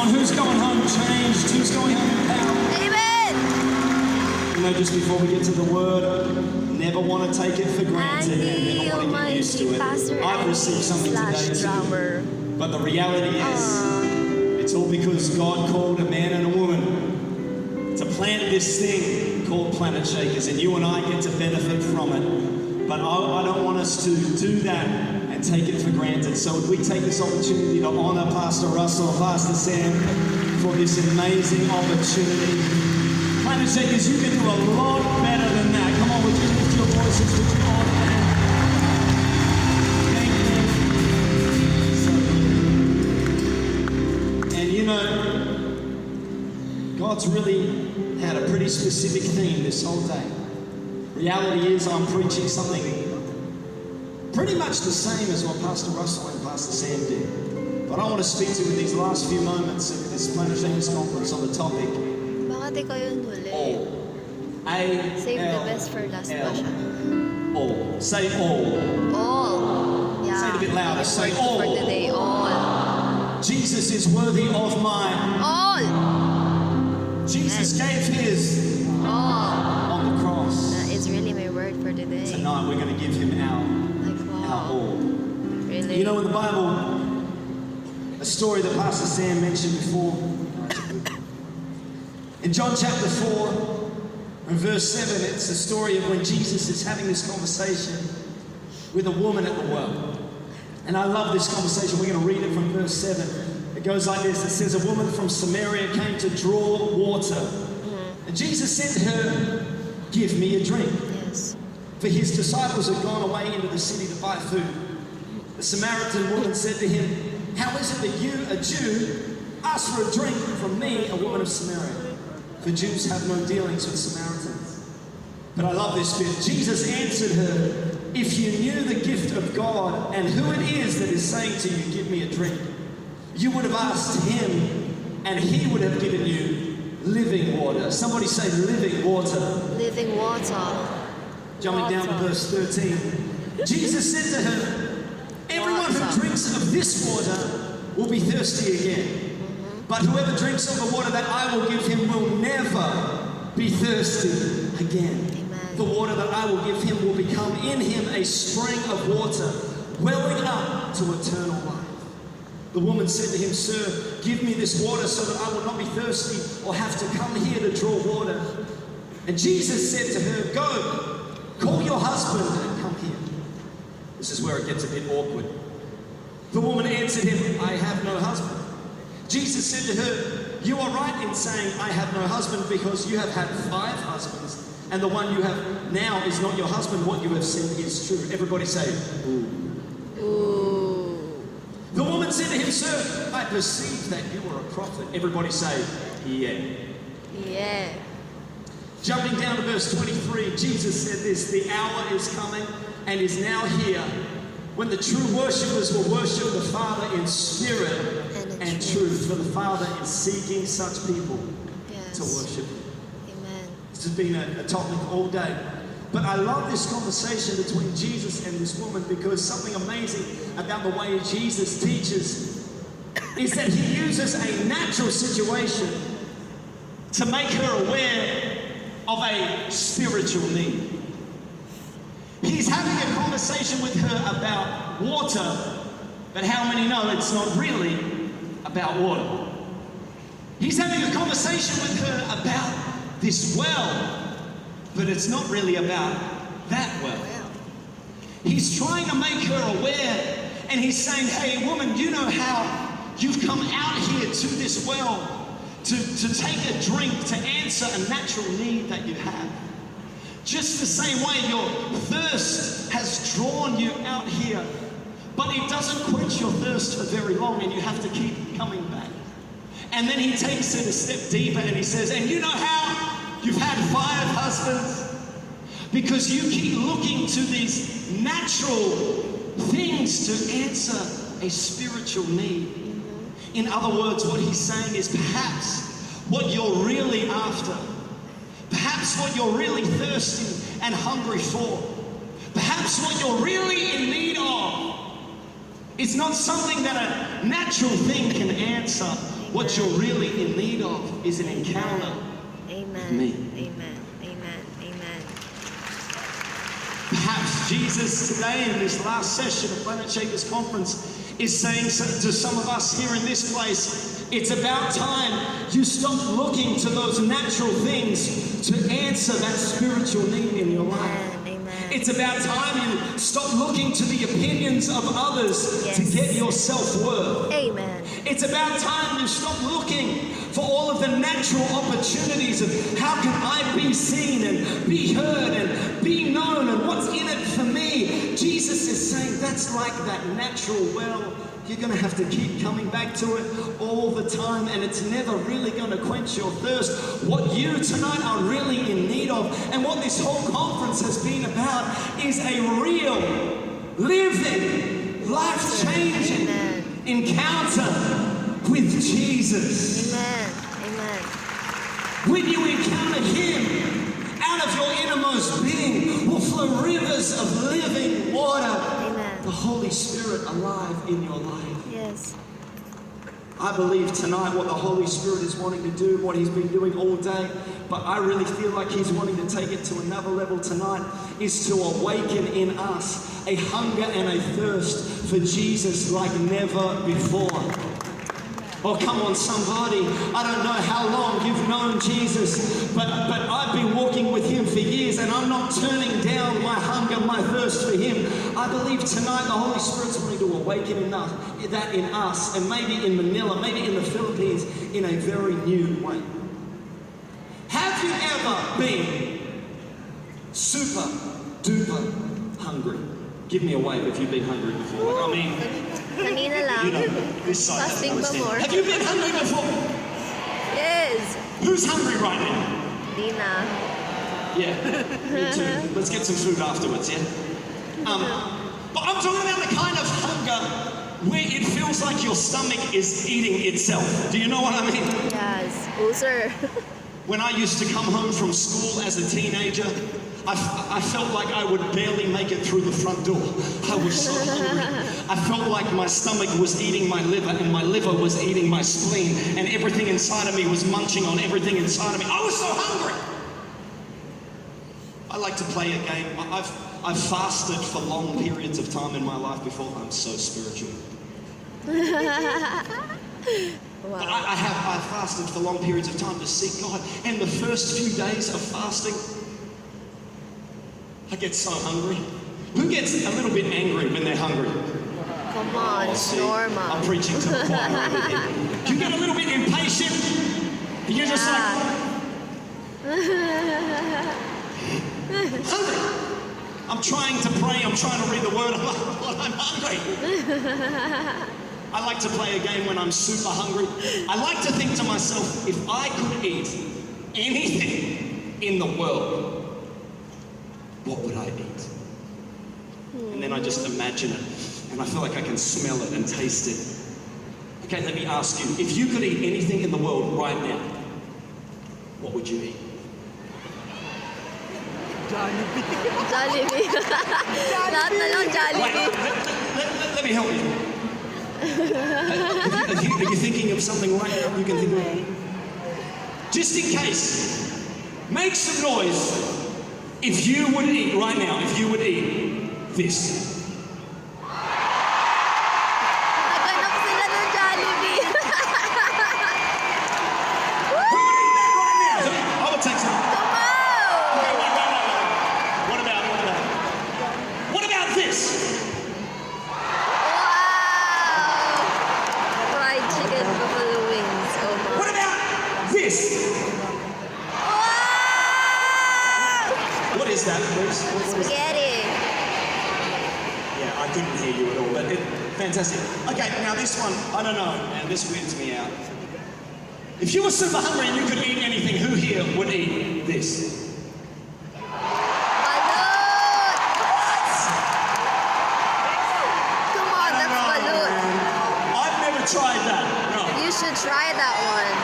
on, who's going home changed? Who's going home empowered? Amen. You know, just before we get to the word, never want to take it for granted and never want to get used to it. I've received something today too. But the reality is, it's all because God called a man and a woman to plant this thing called Planetshakers, and you and I get to benefit from it. But I don't want us to do that and take it for granted. So if we take this opportunity to honor Pastor Russell, Pastor Sam, for this amazing opportunity. Planetshakers, you can do a lot better than that. Come on, would you lift your voices? Would you honor them? Thank you. And you know, God's really had a pretty specific theme this whole day. Reality is I'm preaching something pretty much the same as what Pastor Russell and Pastor Sam did. But I want to speak to you in these last few moments of this Planetshaker conference on the topic. Bakit ikaw yung huli? All. Save the best for last pa siya. All. Say all. All. Yeah. Say it a bit louder. Say all. For today, all. Jesus is worthy of my all. Jesus gave his all on the cross. That is really my word for today. Tonight we're going to give him our all. Really? You know, in the Bible, a story that Pastor Sam mentioned before, in John chapter 4 and verse 7, it's the story of when Jesus is having this conversation with a woman at the well. And I love this conversation. We're going to read it from verse 7. It goes like this. It says, a woman from Samaria came to draw water. And Jesus said to her, give me a drink. Yes. For his disciples had gone away into the city to buy food. The Samaritan woman said to him, how is it that you, a Jew, ask for a drink from me, a woman of Samaria? For Jews have no dealings with Samaritans. But I love this bit. Jesus answered her, if you knew the gift of God and who it is that is saying to you, give me a drink, you would have asked him and he would have given you living water. Somebody say living water. Living water. Jumping down to verse 13. Jesus said to her, everyone who drinks of this water will be thirsty again. But whoever drinks of the water that I will give him will never be thirsty again. Amen. The water that I will give him will become in him a spring of water, welling up to eternal life. The woman said to him, sir, give me this water so that I will not be thirsty or have to come here to draw water. And Jesus said to her, go, call your husband and come here. This is where it gets a bit awkward. The woman answered him, I have no husband. Jesus said to her, you are right in saying, I have no husband, because you have had 5 husbands, and the one you have now is not your husband. What you have said is true. Everybody say, ooh. Ooh. The woman said to him, sir, I perceive that you are a prophet. Everybody say, yeah. Yeah. Jumping down to verse 23, Jesus said this, the hour is coming and is now here when the true worshippers will worship the Father in spirit and truth. For the Father is seeking such people to worship him. Amen. This has been a topic all day. But I love this conversation between Jesus and this woman, because something amazing about the way Jesus teaches is that he uses a natural situation to make her aware of a spiritual need. He's having a conversation with her about water, but how many know it's not really about water? He's having a conversation with her about this well, but it's not really about that well. He's trying to make her aware, and he's saying, hey woman, you know how you've come out here to this well to take a drink, to answer a natural need that you have. Just the same way your thirst has drawn you out here, but it doesn't quench your thirst for very long, and you have to keep coming back. And then he takes it a step deeper and he says, and you know how you've had 5 husbands? Because you keep looking to these natural things to answer a spiritual need. In other words, what he's saying is perhaps what you're really after, perhaps what you're really thirsty and hungry for, perhaps what you're really in need of It's not something that a natural thing can answer. What you're really in need of is an encounter with me. Amen. Amen. Amen. Perhaps Jesus today in this last session of Planetshakers conference is saying to some of us here in this place, it's about time you stop looking to those natural things to answer that spiritual need in your life. It's about time you stop looking to the opinions of others to get your self-worth. Amen. It's about time you stop looking for all of the natural opportunities of how can I be seen and be heard and be known and what's in it for me. Jesus is saying that's like that natural well. You're going to have to keep coming back to it all the time, and it's never really going to quench your thirst. What you tonight are really in need of, and what this whole conference has been about, is a real, living, life-changing encounter with Jesus. Amen. Amen. When you encounter Him, out of your innermost being will flow rivers of living water. Amen. The Holy Spirit alive in your life. Yes. I believe tonight what the Holy Spirit is wanting to do, what He's been doing all day, but I really feel like He's wanting to take it to another level tonight, is to awaken in us a hunger and a thirst for Jesus like never before. Oh, come on, somebody. I don't know how long you've known Jesus, but I've been walking with Him for years, and I'm not turning down my hunger, my thirst for Him. I believe tonight the Holy Spirit's wanting to awaken that in us, and maybe in Manila, maybe in the Philippines, in a very new way. Have you ever been super duper hungry? Give me a wave if you've been hungry before. Like, I mean, Kanina lang. you know, this side. Fasting pa more. Have you been hungry before? Yes. Who's hungry right now? Dina. Yeah, me too. Let's get some food afterwards, yeah? But I'm talking about the kind of hunger where it feels like your stomach is eating itself. Do you know what I mean? Yes. User. When I used to come home from school as a teenager, I felt like I would barely make it through the front door. I was so hungry. I felt like my stomach was eating my liver, and my liver was eating my spleen, and everything inside of me was munching on everything inside of me. I was so hungry. I like to play a game. I've fasted for long periods of time in my life before. I'm so spiritual. Wow. But I fasted for long periods of time to seek God. And the first few days of fasting, I get so hungry. Who gets a little bit angry when they're hungry? Come on, it's See, normal. I'm preaching to the choir over here. Do you get a little bit impatient? And you're just like, hungry. I'm trying to pray, I'm trying to read the word, I'm like, Lord, I'm hungry. I like to play a game when I'm super hungry. I like to think to myself, if I could eat anything in the world, what would I eat? And then I just imagine it, and I feel like I can smell it and taste it. Okay, let me ask you, if you could eat anything in the world right now, what would you eat? Jollibee. Lahat na lang Jollibee. Let me help you. Are you thinking of something right now you can think of? Just in case, make some noise if you would eat right now, if you would eat this. Naghanap sila ng Jollibee. Who would eat that right now? I would take some. Come on! Okay, wait. What about this? Wow! Fried chicken buffalo wings. Oh my. What about this? Wow! What is that, please? Spaghetti. Yeah, I couldn't hear you at all, but fantastic. Okay, now this one, I don't know, man, this weirds me out. If you were super hungry and you could eat anything, who here would eat this? Balut! Come on, that's balut. I've never tried that, no. You should try that one.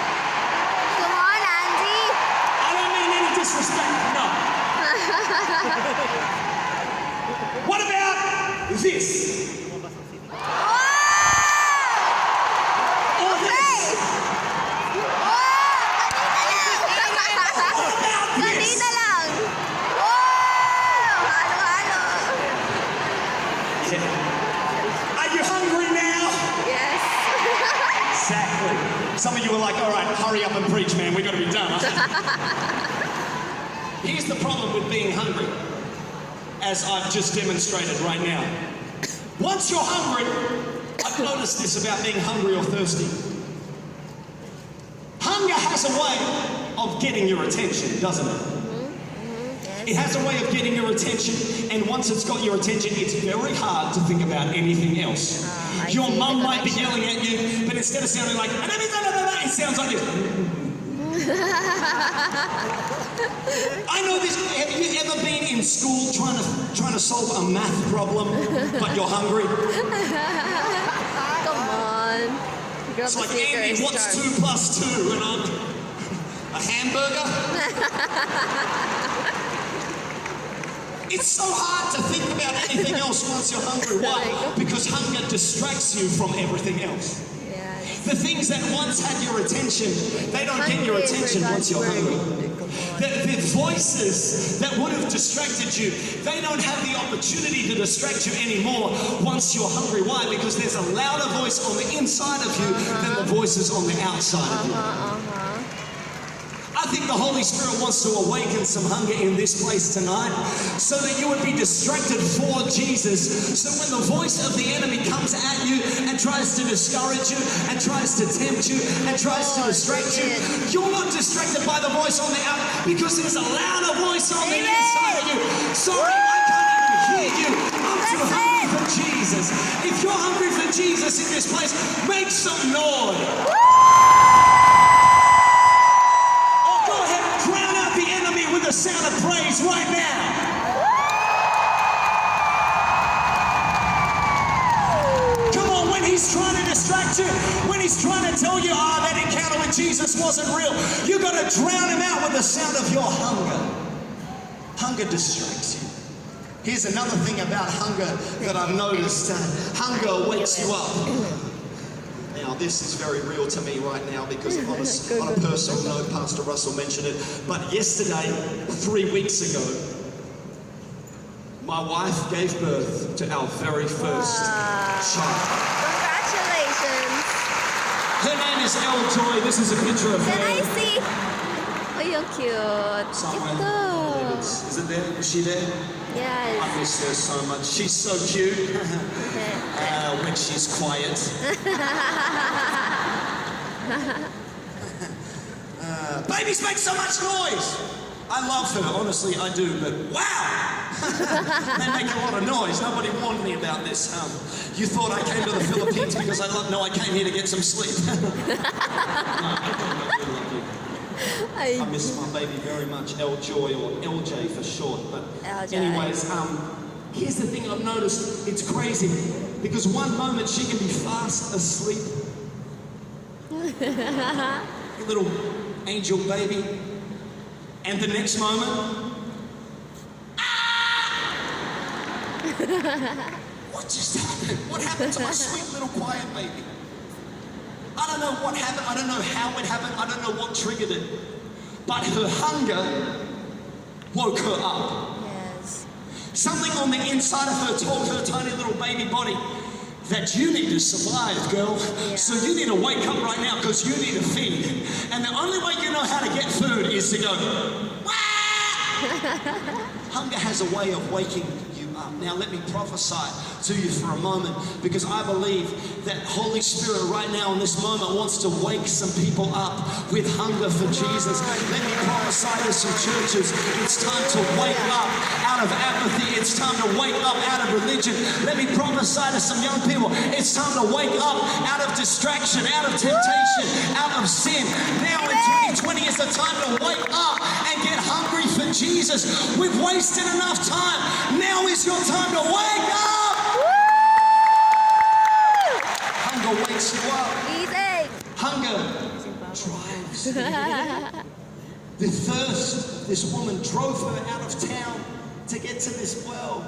Come on, Andy. I don't mean any disrespect, no. What about this? Oh! Some of you are like, all right, hurry up and preach, man. We've got to be done. Here's the problem with being hungry, as I've just demonstrated right now. Once you're hungry, I've noticed this about being hungry or thirsty. Hunger has a way of getting your attention, doesn't it? Yes. It has a way of getting your attention, and once it's got your attention, it's very hard to think about anything else. Your mum might be yelling at you, but instead of sounding like, it sounds like this. I know this. Have you ever been in school trying to solve a math problem, but you're hungry? Come on. It's like, Andy, what's 2 plus 2? And I'm a hamburger? It's so hard to think about anything else once you're hungry. Why? Because hunger distracts you from everything else. Yes. The things that once had your attention, they don't get your attention once you're hungry. The voices that would have distracted you, they don't have the opportunity to distract you anymore once you're hungry. Why? Because there's a louder voice on the inside of you than the voices on the outside of you. I think the Holy Spirit wants to awaken some hunger in this place tonight so that you would be distracted for Jesus. So when the voice of the enemy comes at you and tries to discourage you and tries to tempt you and tries to distract you, you're not distracted by the voice on the out because there's a louder voice on the inside of you. Sorry, I can't even hear you. I'm too hungry for Jesus. If you're hungry for Jesus in this place, make some noise. With the sound of praise right now. Come on, when he's trying to distract you, when he's trying to tell you, that encounter with Jesus wasn't real, you got to drown him out with the sound of your hunger. Hunger distracts you. Here's another thing about hunger that I've noticed. Hunger wakes you up. Now, this is very real to me right now because on a personal note, Pastor Russell mentioned it, but yesterday, 3 weeks ago, my wife gave birth to our very first child. Congratulations. Her name is Joy. This is a picture of her. Can I see? Oh, you're cute. Somewhere. Is it there? Is she there? Yes. I miss her so much. She's so cute. When she's quiet. Babies make so much noise. I love her, honestly, I do, but wow! They make a lot of noise. Nobody warned me about this. You thought I came to the Philippines because I came here to get some sleep. I miss my baby very much, Joy, or LJ for short. But anyways, here's the thing I've noticed. It's crazy because one moment she can be fast asleep, a little angel baby, and the next moment, what just happened? What happened to my sweet little quiet baby? I don't know what happened. I don't know how it happened. I don't know what triggered it. But her hunger woke her up. Yes. Something on the inside of her told her tiny little baby body that you need to survive, girl. Yeah. So you need to wake up right now because you need to feed. And the only way you know how to get food is to go, wah! Hunger has a way of waking you up. Now let me prophesy to you for a moment because I believe that Holy Spirit right now in this moment wants to wake some people up with hunger for Jesus. Let me prophesy to some churches. It's time to wake up out of apathy. It's time to wake up out of religion. Let me prophesy to some young people. It's time to wake up out of distraction, out of temptation, out of sin. Now in 2020 is the time to wake up and get hungry for Jesus. We've wasted enough time. Now is your time to wake up. Hunger wakes you up. Easy. Hunger drives you. The thirst, this woman drove her out of town to get to this well.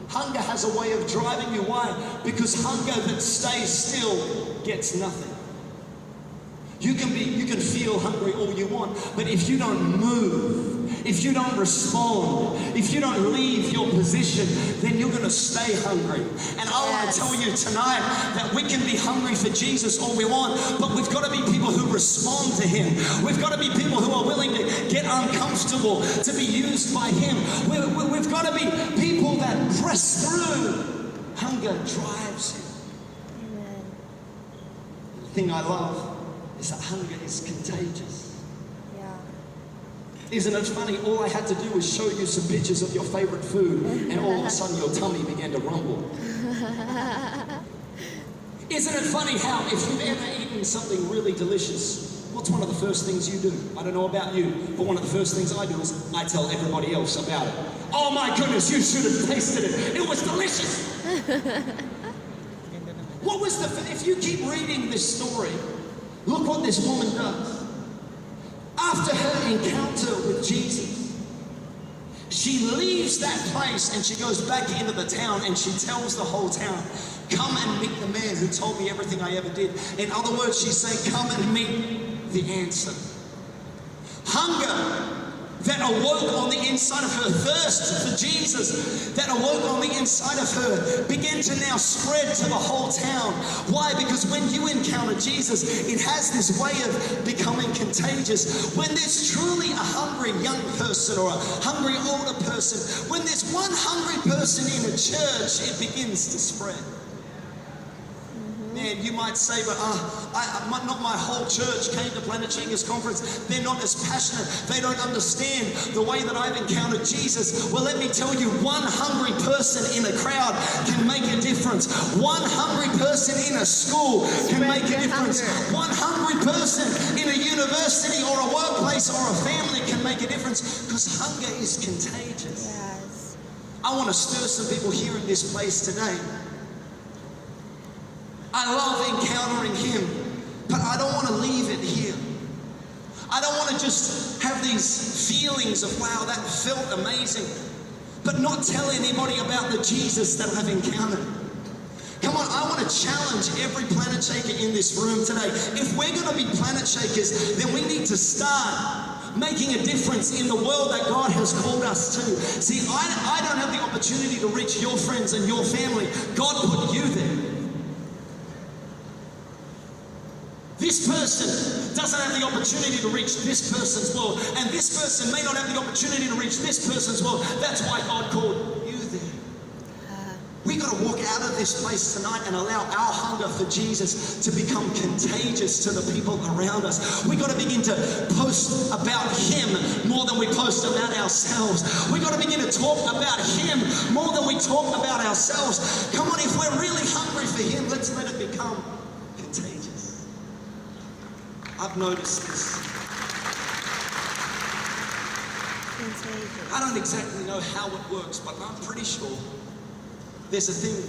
Hunger has a way of driving you. Why? Because hunger that stays still gets nothing. You can feel hungry all you want, but if you don't move, if you don't respond, if you don't leave your position, then you're going to stay hungry. And I want to tell you tonight that we can be hungry for Jesus all we want, but we've got to be people who respond to him. We've got to be people who are willing to get uncomfortable, to be used by him. We've got to be people that press through. Hunger drives him. Amen. The thing I love is that hunger is contagious. Isn't it funny? All I had to do was show you some pictures of your favorite food, and all of a sudden your tummy began to rumble. Isn't it funny how if you've ever eaten something really delicious, what's one of the first things you do? I don't know about you, but one of the first things I do is I tell everybody else about it. Oh my goodness, you should have tasted it. It was delicious. What was if you keep reading this story, look what this woman does. After her encounter with Jesus, she leaves that place and she goes back into the town and she tells the whole town, come and meet the man who told me everything I ever did. In other words, she's saying, come and meet the answer. Hunger that awoke on the inside of her, thirst for Jesus that awoke on the inside of her began to now spread to the whole town. Why? Because when you encounter Jesus, it has this way of becoming contagious. When there's truly a hungry young person or a hungry older person, when there's one hungry person in a church, it begins to spread. Man, you might say, but not my whole church came to Planetshaker's conference. They're not as passionate. They don't understand the way that I've encountered Jesus. Well, let me tell you, one hungry person in a crowd can make a difference. One hungry person in a school can make a difference. One hungry person in a university or a workplace or a family can make a difference, because hunger is contagious. Yes. I want to stir some people here in this place today. I love encountering him, but I don't want to leave it here. I don't want to just have these feelings of, wow, that felt amazing, but not tell anybody about the Jesus that I've encountered. Come on, I want to challenge every Planetshaker in this room today. If we're going to be Planetshakers, then we need to start making a difference in the world that God has called us to. See, I don't have the opportunity to reach your friends and your family. God put you there. This person doesn't have the opportunity to reach this person's world, and this person may not have the opportunity to reach this person's world. That's why God called you there. We've got to walk out of this place tonight and allow our hunger for Jesus to become contagious to the people around us. We've got to begin to post about him more than we post about ourselves. We've got to begin to talk about him more than we talk about ourselves. Come on, if we're really hungry for him, let's let it become contagious. I've noticed this. I don't exactly know how it works, but I'm pretty sure there's a thing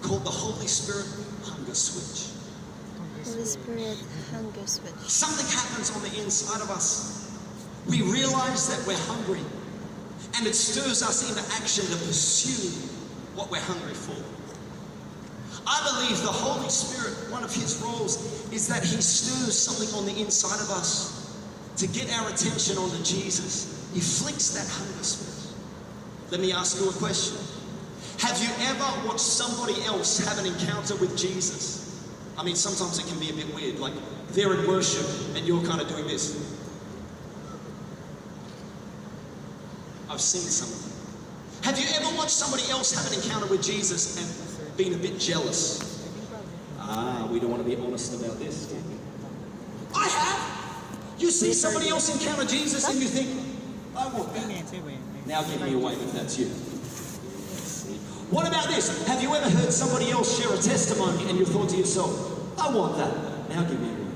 called the Holy Spirit hunger switch. Holy Spirit hunger switch. Something happens on the inside of us. We realize that we're hungry, and it stirs us into action to pursue what we're hungry for. I believe the Holy Spirit, one of his roles is that he stirs something on the inside of us to get our attention onto Jesus. He flicks that hunger switch. Let me ask you a question. Have you ever watched somebody else have an encounter with Jesus? I mean, sometimes it can be a bit weird, like they're in worship and you're kind of doing this. I've seen some of them. Have you ever watched somebody else have an encounter with Jesus and been a bit jealous? We don't want to be honest about this. I have. You see somebody else encounter Jesus and you think, I want that. Now give me a wave if that's you. What about this? Have you ever heard somebody else share a testimony and you thought to yourself, I want that. Now give me a wave.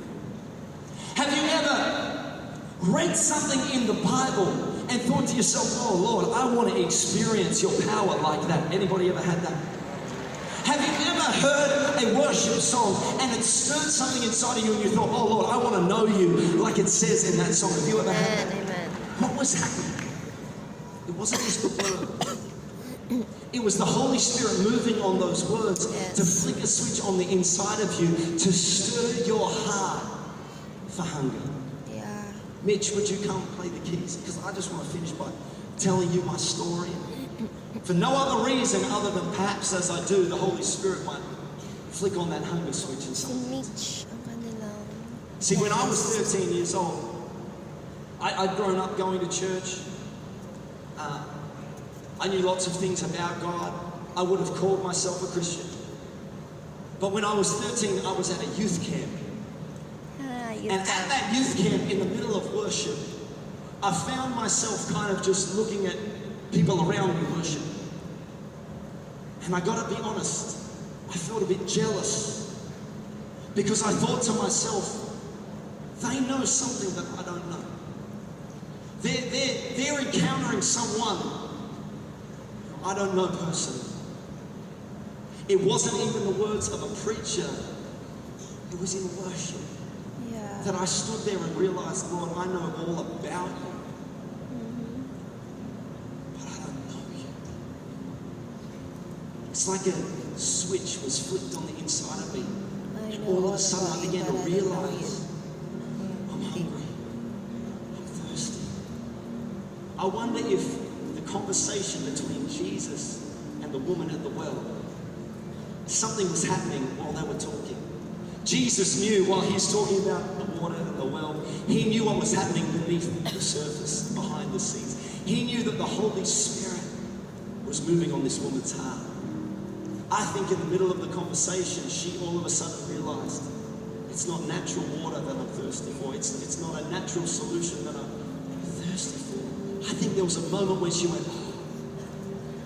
Have you ever read something in the Bible and thought to yourself, oh Lord, I want to experience your power like that? Anybody ever had that? Have you ever heard a worship song and it stirred something inside of you and you thought, oh Lord, I want to know you like it says in that song? Have you ever had that? Amen. What was happening? It wasn't just the word. It was the Holy Spirit moving on those words to flick a switch on the inside of you to stir your heart for hunger. Yeah. Mitch, would you come play the keys? Because I just want to finish by telling you my story. For no other reason other than perhaps as I do, the Holy Spirit might flick on that hunger switch and Si something. Mitch ang kanilang... See, when I was 13 years old, I'd grown up going to church. I knew lots of things about God. I would have called myself a Christian. But when I was 13, I was at a youth camp. And at that youth camp, in the middle of worship, I found myself kind of just looking at people around me worship. And I gotta be honest, I felt a bit jealous. Because I thought to myself, they know something that I don't know. They're encountering someone I don't know personally. It wasn't even the words of a preacher. It was in worship. Yeah. That I stood there and realized, Lord, I know all about you. But I don't know you. It's like a switch was flipped on the inside of me. And all of a sudden I began to realize, I'm hungry. I'm thirsty. I wonder if the conversation between Jesus and the woman at the well, something was happening while they were talking. Jesus knew while he's talking about the water and the well, he knew what was happening beneath the surface, behind the scenes. He knew that the Holy Spirit was moving on this woman's heart. I think in the middle of the conversation, she all of a sudden realized it's not natural water that I'm thirsty for. It's not a natural solution that I'm thirsty for. I think there was a moment when she went, oh,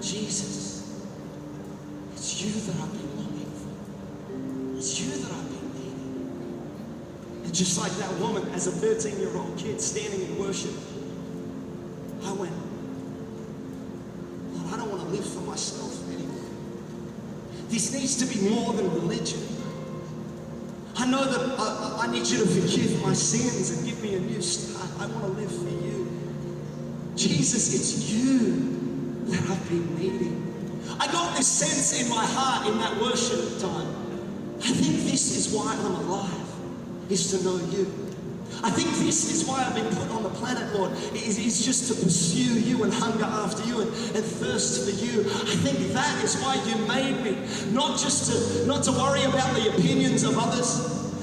Jesus, it's you that I've been longing for. It's you that I've been needing. And just like that woman, as a 13-year-old kid standing in worship, I went, Lord, I don't want to live for myself anymore. This needs to be more than religion. I know that I need you to forgive my sins and give me a new start. I want to live for you. Jesus, it's you that I've been needing. I got this sense in my heart in that worship time. I think this is why I'm alive, is to know you. I think this is why I've been put on the planet, Lord, is just to pursue you and hunger after you and thirst for you. I think that is why you made me. Not to worry about the opinions of others,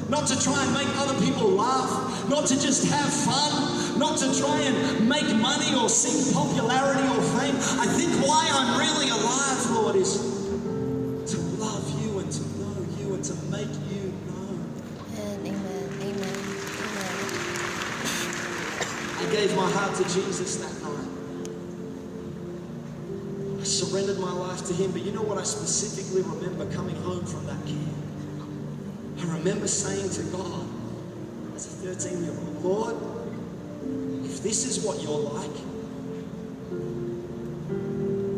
not to try and make other people laugh, not to just have fun, not to try and make money or seek popularity or fame. I think why I'm really alive, Lord, is to love you and to know you and to make you known. Amen. Amen. I gave my heart to Jesus that night. I surrendered my life to him, but you know what I specifically remember coming home from that camp? I remember saying to God, as a 13-year-old, Lord, if this is what you're like,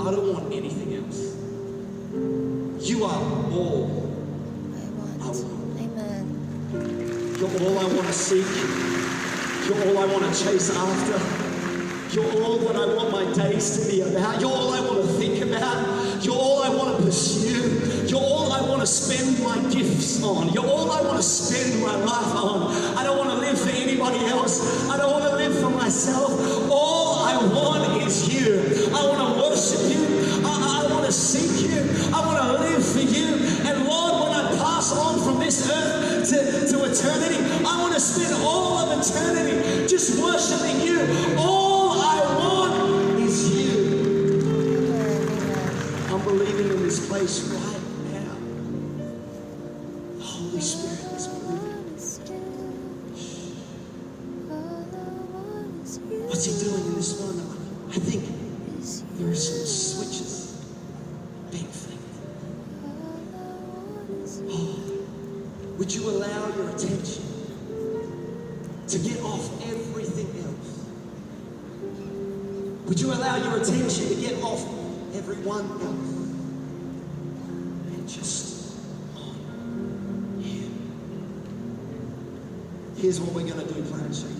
I don't want anything else. You are all I want. Amen. You're all I want to seek. You're all I want to chase after. You're all that I want my days to be about. You're all I want to think about. You're all I want to pursue. You're all I want to spend my gifts on. You're all I want to spend my life on. I don't want to live for anybody else. I don't want to live for myself. All I want is you. I want to worship you. I want to seek you. I want to live for you. And Lord, when I pass on from this earth to eternity, I want to spend all of eternity just worshiping you. All I want is you. I'm believing in this place right now. The Holy Spirit is moving. What's he doing in this moment? I think there are some switches being flipped. Oh, would you allow your attention to get off everything else? Would you allow your attention to get off everyone else and just on him? Here's what we're going to do, Planetshakers.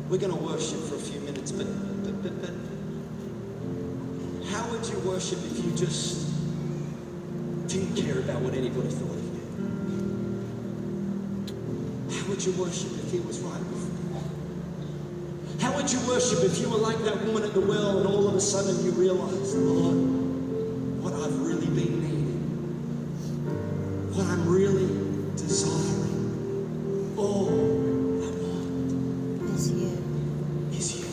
We're going to worship for a few minutes, but how would you worship if you just didn't care about what anybody thought of you? How would would you worship if he was right before you? How would you worship if you were like that woman at the well and all of a sudden you realized, Lord, what I've really been needing, what I'm really desiring, all I want Is you. is you.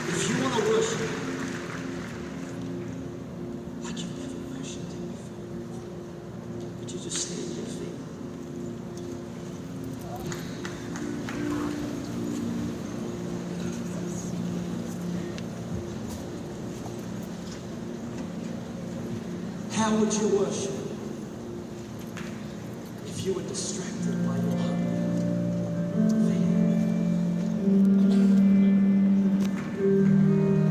If you want to worship like you've never worshipped him before, would you just stand to your feet? How would you worship if you were distracted by your